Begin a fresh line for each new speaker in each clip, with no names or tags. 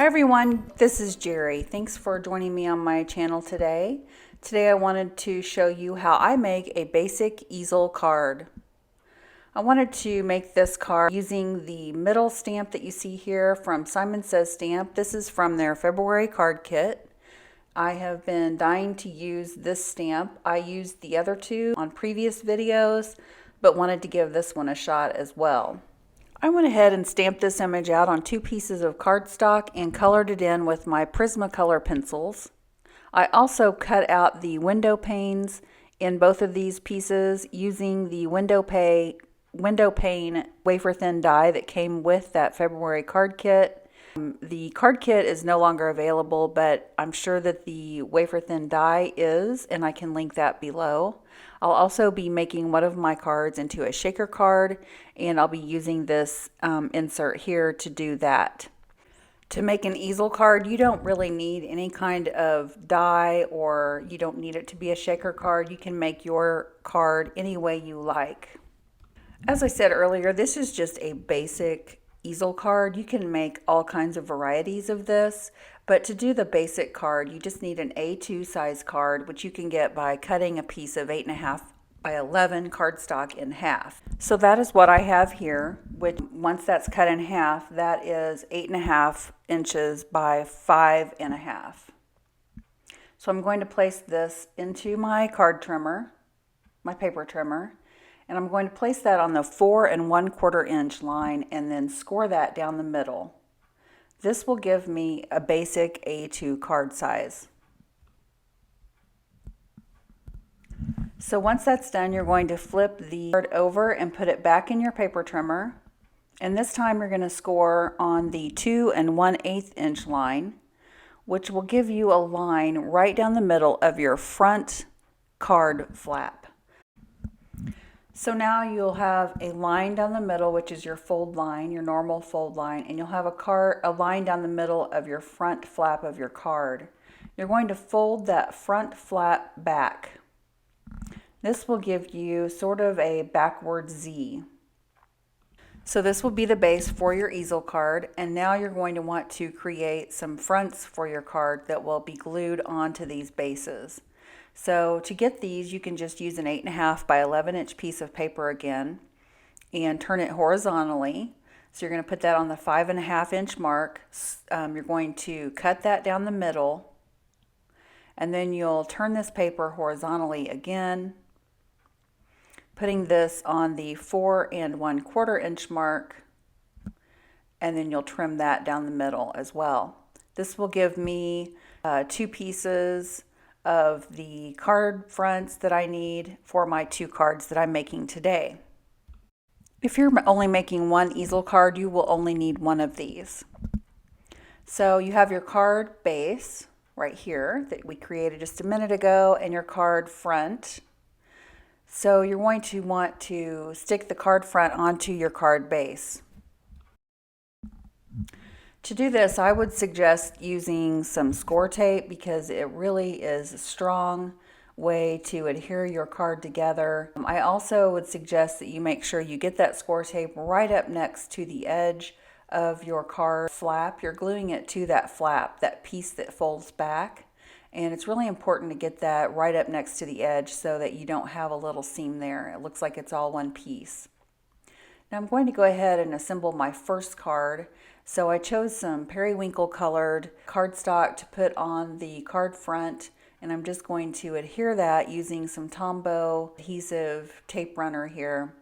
everyone, this is Jerry. Thanks for joining me on my channel today. Today I wanted to show you how I make a basic easel card. I wanted to make this card using the middle stamp that you see here from Simon Says Stamp. This is from their February card kit. I have been dying to use this stamp. I used the other two on previous videos, but wanted to give this one a shot as well. I went ahead and stamped this image out on 2 pieces of cardstock and colored it in with my Prismacolor pencils. I also cut out the window panes in both of these pieces using the window pane wafer thin die that came with that February card kit. The card kit is no longer available, but I'm sure that the wafer thin die is, and I can link that below. I'll also be making one of my cards into a shaker card, and I'll be using this insert here to do that. To make an easel card, you don't really need any kind of die, or you don't need it to be a shaker card. You can make your card any way you like. As I said earlier, this is just a basic easel card. You can make all kinds of varieties of this, but to do the basic card, you just need an A2 size card, which you can get by cutting a piece of 8.5 by 11 cardstock in half. So that is what I have here, which once that's cut in half, that is 8.5 inches by 5.5. So I'm going to place this into my card trimmer, my paper trimmer, and I'm going to place that on the 4 1/4 inch line and then score that down the middle. This will give me a basic A2 card size. So once that's done, you're going to flip the card over and put it back in your paper trimmer. And this time you're going to score on the 2 1/8 inch line, which will give you a line right down the middle of your front card flap. So now you'll have a line down the middle, which is your fold line, your normal fold line, and you'll have a line down the middle of your front flap of your card. You're going to fold that front flap back. This will give you sort of a backward Z. So this will be the base for your easel card, and now you're going to want to create some fronts for your card that will be glued onto these bases. So to get these, you can just use an 8.5 by 11 inch piece of paper again and turn it horizontally. So you're going to put that on the 5.5 inch mark. You're going to cut that down the middle, and then you'll turn this paper horizontally again, putting this on the 4 1/4 inch mark, and then you'll trim that down the middle as well. This will give me 2 pieces of the card fronts that I need for my 2 cards that I'm making today. If you're only making one easel card, you will only need one of these. So you have your card base right here that we created just a minute ago, and your card front. So you're going to want to stick the card front onto your card base. To do this, I would suggest using some score tape because it really is a strong way to adhere your card together. I also would suggest that you make sure you get that score tape right up next to the edge of your card flap. You're gluing it to that flap, that piece that folds back. And it's really important to get that right up next to the edge so that you don't have a little seam there. It looks like it's all one piece. Now I'm going to go ahead and assemble my first card. So I chose some periwinkle colored cardstock to put on the card front, and I'm just going to adhere that using some Tombow adhesive tape runner here.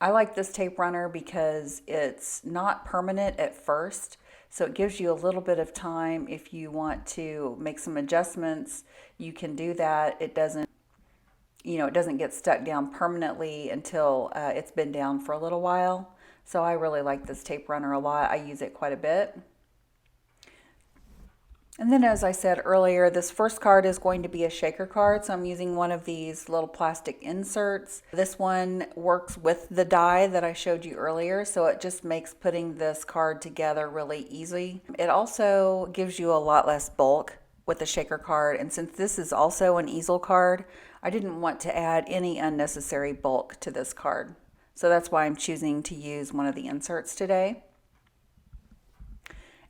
I like this tape runner because it's not permanent at first, so it gives you a little bit of time. If you want to make some adjustments, you can do that. It doesn't get stuck down permanently until it's been down for a little while. So I really like this tape runner a lot. I use it quite a bit. And then, as I said earlier, this first card is going to be a shaker card, so I'm using one of these little plastic inserts. This one works with the die that I showed you earlier, so it just makes putting this card together really easy. It also gives you a lot less bulk with the shaker card, and since this is also an easel card, I didn't want to add any unnecessary bulk to this card. So that's why I'm choosing to use one of the inserts today.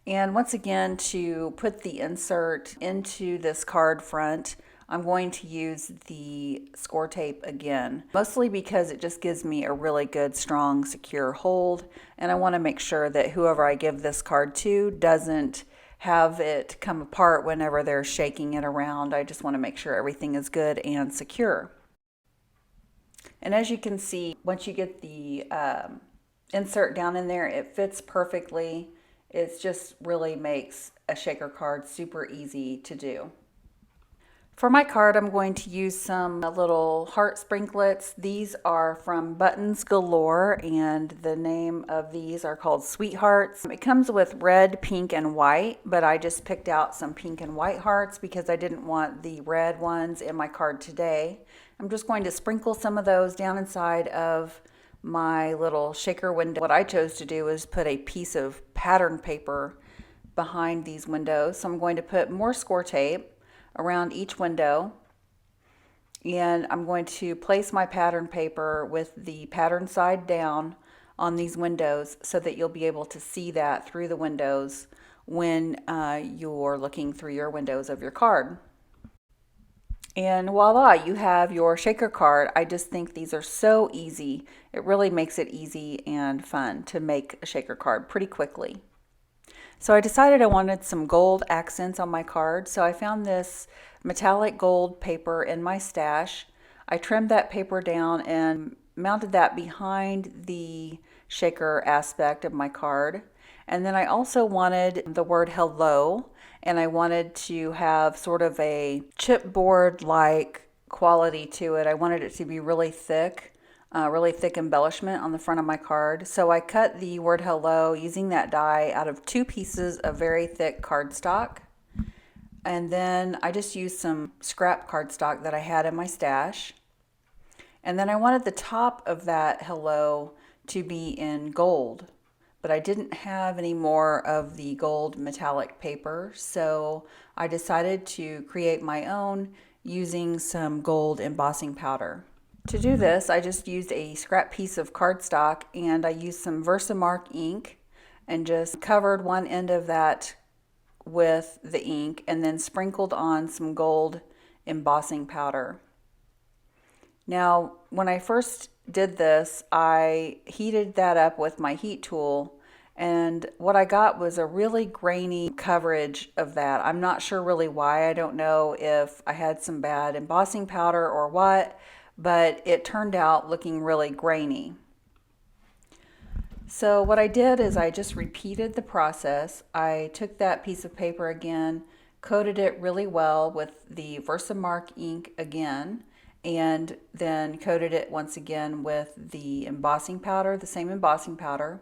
And once again, to put the insert into this card front, I'm going to use the score tape again, mostly because it just gives me a really good, strong, secure hold. And I want to make sure that whoever I give this card to doesn't have it come apart whenever they're shaking it around. I just want to make sure everything is good and secure. And as you can see, once you get the insert down in there, it fits perfectly. It just really makes a shaker card super easy to do. For my card, I'm going to use some little heart sprinklets. These are from Buttons Galore, and the name of these are called Sweethearts. It comes with red, pink, and white, but I just picked out some pink and white hearts because I didn't want the red ones in my card today. I'm just going to sprinkle some of those down inside of my little shaker window. What I chose to do is put a piece of pattern paper behind these windows. So I'm going to put more score tape around each window, and I'm going to place my pattern paper with the pattern side down on these windows so that you'll be able to see that through the windows when you're looking through your windows of your card. And voila, you have your shaker card. I just think these are so easy. It really makes it easy and fun to make a shaker card pretty quickly. So I decided I wanted some gold accents on my card, so I found this metallic gold paper in my stash. I trimmed that paper down and mounted that behind the shaker aspect of my card. And then I also wanted the word hello, and I wanted to have sort of a chipboard-like quality to it. I wanted it to be really thick embellishment on the front of my card. So I cut the word hello using that die out of 2 pieces of very thick cardstock. And then I just used some scrap cardstock that I had in my stash. And then I wanted the top of that hello to be in gold, but I didn't have any more of the gold metallic paper, so I decided to create my own using some gold embossing powder. To do this, I just used a scrap piece of cardstock, and I used some Versamark ink and just covered one end of that with the ink and then sprinkled on some gold embossing powder. Now, when I first did this, I heated that up with my heat tool, and what I got was a really grainy coverage of that. I'm not sure really why. I don't know if I had some bad embossing powder or what, but it turned out looking really grainy. So what I did is I just repeated the process. I took that piece of paper again, coated it really well with the Versamark ink again, and then coated it once again with the embossing powder, the same embossing powder.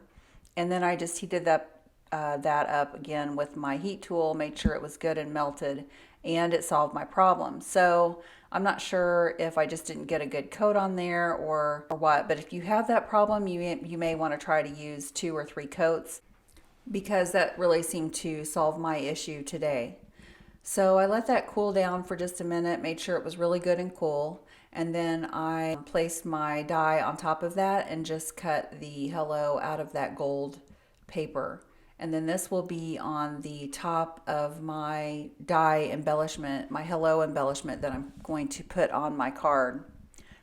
And then I just heated that up again with my heat tool, made sure it was good and melted, and it solved my problem. So I'm not sure if I just didn't get a good coat on there or what, but if you have that problem, you may want to try to use 2 or 3 coats, because that really seemed to solve my issue today. So I let that cool down for just a minute, made sure it was really good and cool, and then I placed my die on top of that and just cut the hello out of that gold paper. And then this will be on the top of my die embellishment, my hello embellishment that I'm going to put on my card.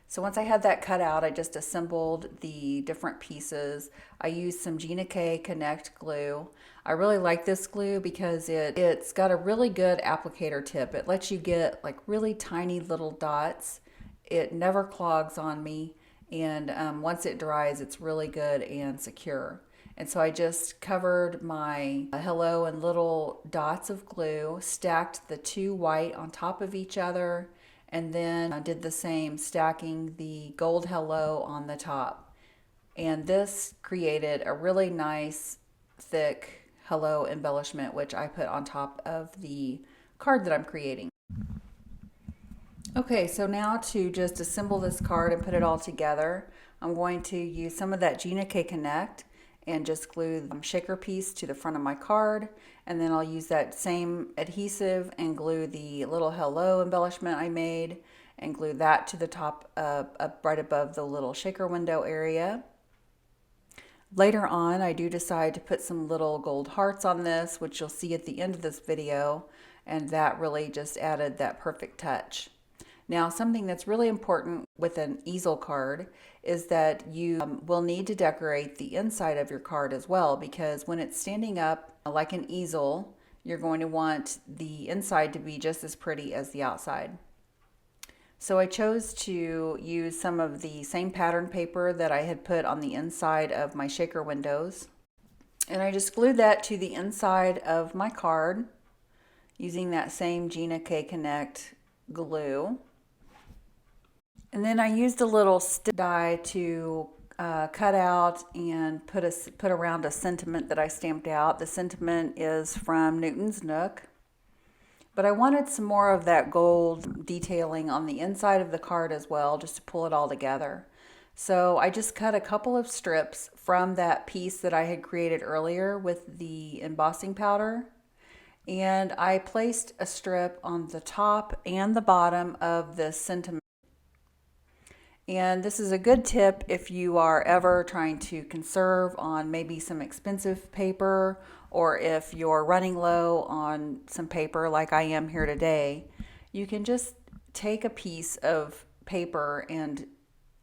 So once I had that cut out, I just assembled the different pieces. I used some Gina K Connect glue. I really like this glue because it's got a really good applicator tip. It lets you get like really tiny little dots. It never clogs on me, and once it dries, it's really good and secure. And so I just covered my hello in little dots of glue, stacked the 2 white on top of each other, and then I did the same, stacking the gold hello on the top. And this created a really nice, thick hello embellishment, which I put on top of the card that I'm creating. Okay, so now to just assemble this card and put it all together, I'm going to use some of that Gina K Connect and just glue the shaker piece to the front of my card, and then I'll use that same adhesive and glue the little hello embellishment I made and glue that to the top up right above the little shaker window area. Later on, I do decide to put some little gold hearts on this, which you'll see at the end of this video, and that really just added that perfect touch. Now, something that's really important with an easel card is that you will need to decorate the inside of your card as well, because when it's standing up like an easel, you're going to want the inside to be just as pretty as the outside. So I chose to use some of the same pattern paper that I had put on the inside of my shaker windows. And I just glued that to the inside of my card using that same Gina K Connect glue. And then I used a little stick die to cut out and put around a sentiment that I stamped out. The sentiment is from Newton's Nook. But I wanted some more of that gold detailing on the inside of the card as well, just to pull it all together. So I just cut a couple of strips from that piece that I had created earlier with the embossing powder. And I placed a strip on the top and the bottom of the sentiment. And this is a good tip if you are ever trying to conserve on maybe some expensive paper, or if you're running low on some paper like I am here today. You can just take a piece of paper and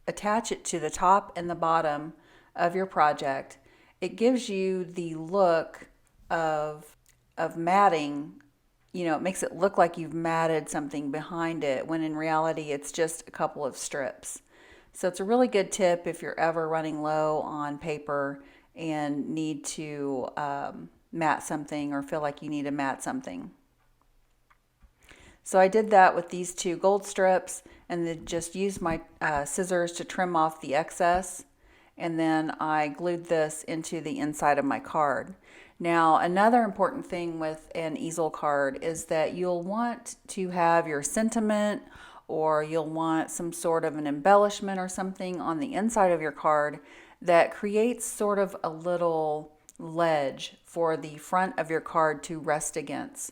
attach it to the top and the bottom of your project. It gives you the look of matting. You know, it makes it look like you've matted something behind it, when in reality it's just a couple of strips. So it's a really good tip if you're ever running low on paper and need to mat something, or feel like you need to mat something. So I did that with these two gold strips, and then just used my scissors to trim off the excess, and then I glued this into the inside of my card. Now, another important thing with an easel card is that you'll want to have your sentiment, or you'll want some sort of an embellishment or something on the inside of your card that creates sort of a little ledge for the front of your card to rest against.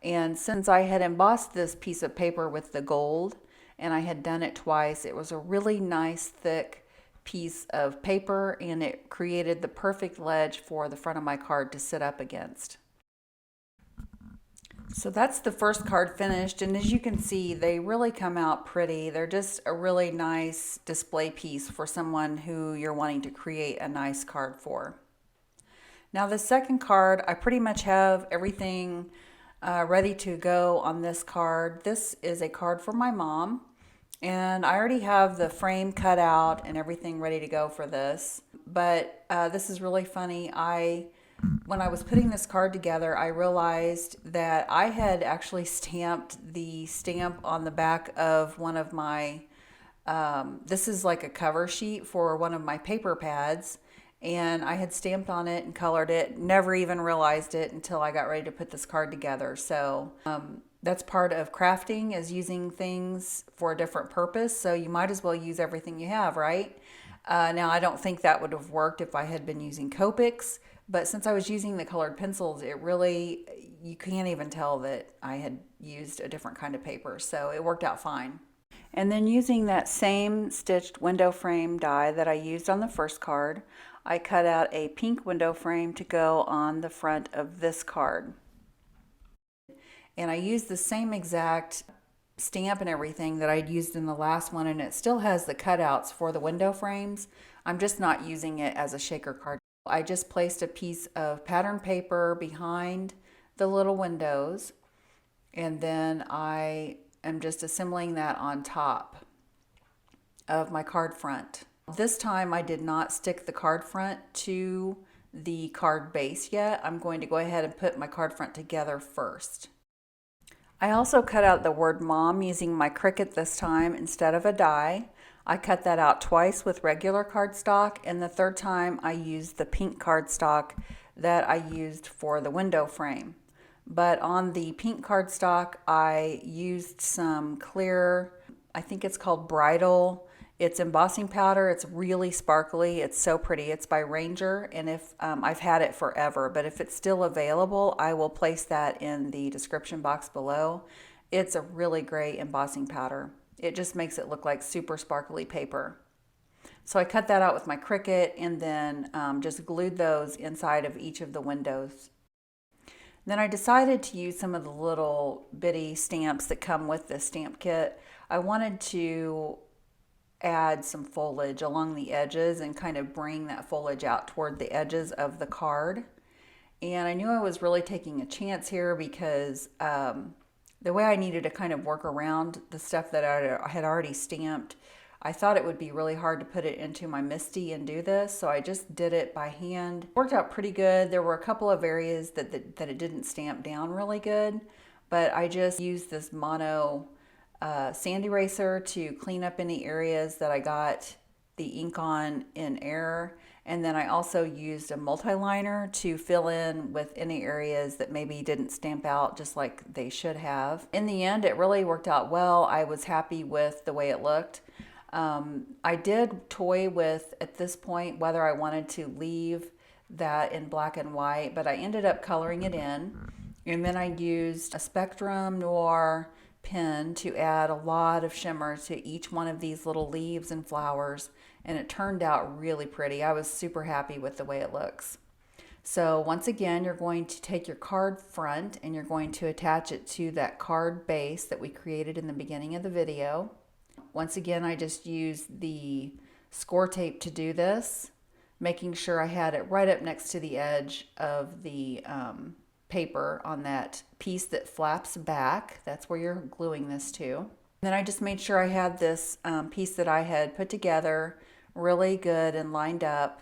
And since I had embossed this piece of paper with the gold, and I had done it twice, it was a really nice thick piece of paper, and it created the perfect ledge for the front of my card to sit up against. So that's the first card finished, and as you can see, they really come out pretty. They're just a really nice display piece for someone who you're wanting to create a nice card for. Now the second card, I pretty much have everything ready to go on this card. This is a card for my mom, and I already have the frame cut out and everything ready to go for this. But this is really funny. When I was putting this card together, I realized that I had actually stamped the stamp on the back of one of my, this is like a cover sheet for one of my paper pads, and I had stamped on it and colored it, never even realized it until I got ready to put this card together. So that's part of crafting, is using things for a different purpose, so you might as well use everything you have, right? Now, I don't think that would have worked if I had been using Copics, but since I was using the colored pencils, it really, you can't even tell that I had used a different kind of paper, so it worked out fine. And then using that same stitched window frame die that I used on the first card, I cut out a pink window frame to go on the front of this card. And I used the same exact stamp and everything that I'd used in the last one, and it still has the cutouts for the window frames. I'm just not using it as a shaker card. I just placed a piece of pattern paper behind the little windows, and then I am just assembling that on top of my card front. This time I did not stick the card front to the card base yet. I'm going to go ahead and put my card front together first. I also cut out the word mom using my Cricut this time instead of a die. I cut that out twice with regular cardstock, and the third time I used the pink cardstock that I used for the window frame. But on the pink cardstock, I used some clear, I think it's called Bridal. It's embossing powder. It's really sparkly. It's so pretty. It's by Ranger, and if I've had it forever, but if it's still available, I will place that in the description box below. It's a really great embossing powder. It just makes it look like super sparkly paper. So I cut that out with my Cricut and then just glued those inside of each of the windows. Then I decided to use some of the little bitty stamps that come with this stamp kit. I wanted to add some foliage along the edges and kind of bring that foliage out toward the edges of the card. And I knew I was really taking a chance here because the way I needed to kind of work around the stuff that I had already stamped, I thought it would be really hard to put it into my MISTI and do this, so I just did it by hand. It worked out pretty good. There were a couple of areas that it didn't stamp down really good, but I just used this mono sand eraser to clean up any areas that I got the ink on in error. And then I also used a multi-liner to fill in with any areas that maybe didn't stamp out just like they should have. In the end, it really worked out well. I was happy with the way it looked. I did toy with, at this point, whether I wanted to leave that in black and white, but I ended up coloring it in. And then I used a Spectrum Noir pen to add a lot of shimmer to each one of these little leaves and flowers, and it turned out really pretty. I was super happy with the way it looks. So once again, you're going to take your card front and you're going to attach it to that card base that we created in the beginning of the video. Once again, I just used the score tape to do this, making sure I had it right up next to the edge of the paper on that piece that flaps back. That's where you're gluing this to. Then I just made sure I had this piece that I had put together really good and lined up,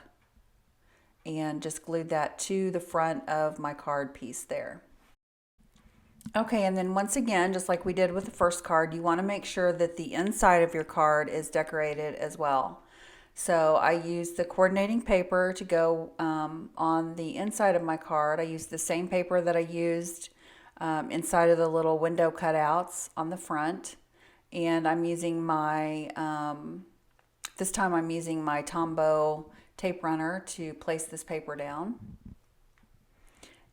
and just glued that to the front of my card piece there. Okay, and then once again, just like we did with the first card, you want to make sure that the inside of your card is decorated as well. So I used the coordinating paper to go on the inside of my card. I used the same paper that I used inside of the little window cutouts on the front. And I'm using my, this time I'm using my Tombow tape runner to place this paper down.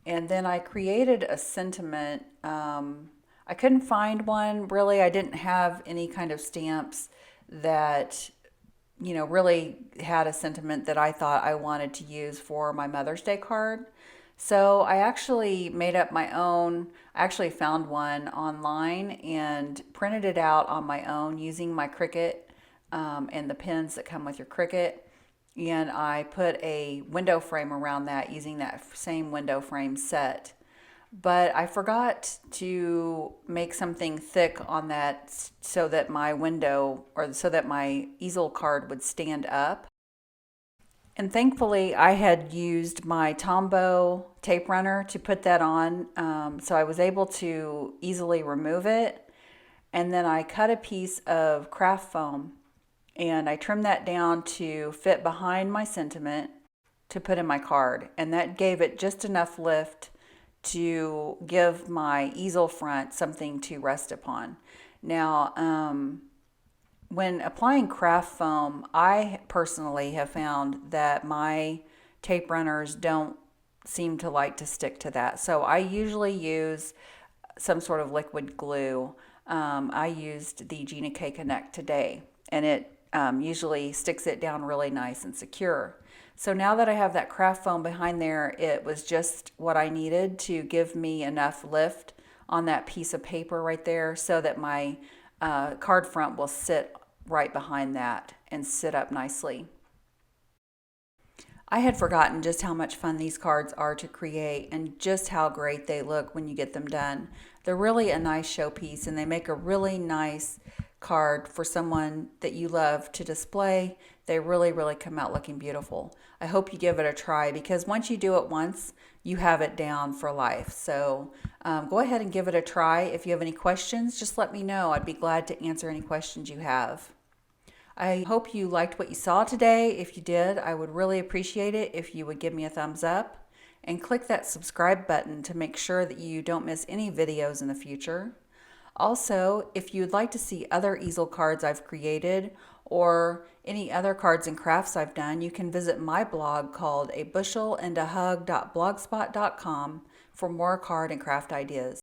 And then I created a sentiment. I couldn't find one really. I didn't have any kind of stamps that, you know, really had a sentiment that I thought I wanted to use for my Mother's Day card. So I actually made up my own. I actually found one online and printed it out on my own using my Cricut and the pens that come with your Cricut. And I put a window frame around that using that same window frame set. But I forgot to make something thick on that so that my window, or so that my easel card would stand up. And thankfully I had used my Tombow tape runner to put that on, so I was able to easily remove it. And then I cut a piece of craft foam and I trimmed that down to fit behind my sentiment to put in my card. And that gave it just enough lift to give my easel front something to rest upon. Now, when applying craft foam, I personally have found that my tape runners don't seem to like to stick to that. So I usually use some sort of liquid glue. I used the Gina K Connect today, and it usually sticks it down really nice and secure. So now that I have that craft foam behind there, it was just what I needed to give me enough lift on that piece of paper right there so that my card front will sit right behind that and sit up nicely. I had forgotten just how much fun these cards are to create and just how great they look when you get them done. They're really a nice showpiece and they make a really nice card for someone that you love to display. They really, really come out looking beautiful. I hope you give it a try because once you do it once, you have it down for life. So go ahead and give it a try. If you have any questions, just let me know. I'd be glad to answer any questions you have. I hope you liked what you saw today. If you did, I would really appreciate it if you would give me a thumbs up and click that subscribe button to make sure that you don't miss any videos in the future. Also, if you'd like to see other easel cards I've created or any other cards and crafts I've done, you can visit my blog called abushelandahug.blogspot.com for more card and craft ideas.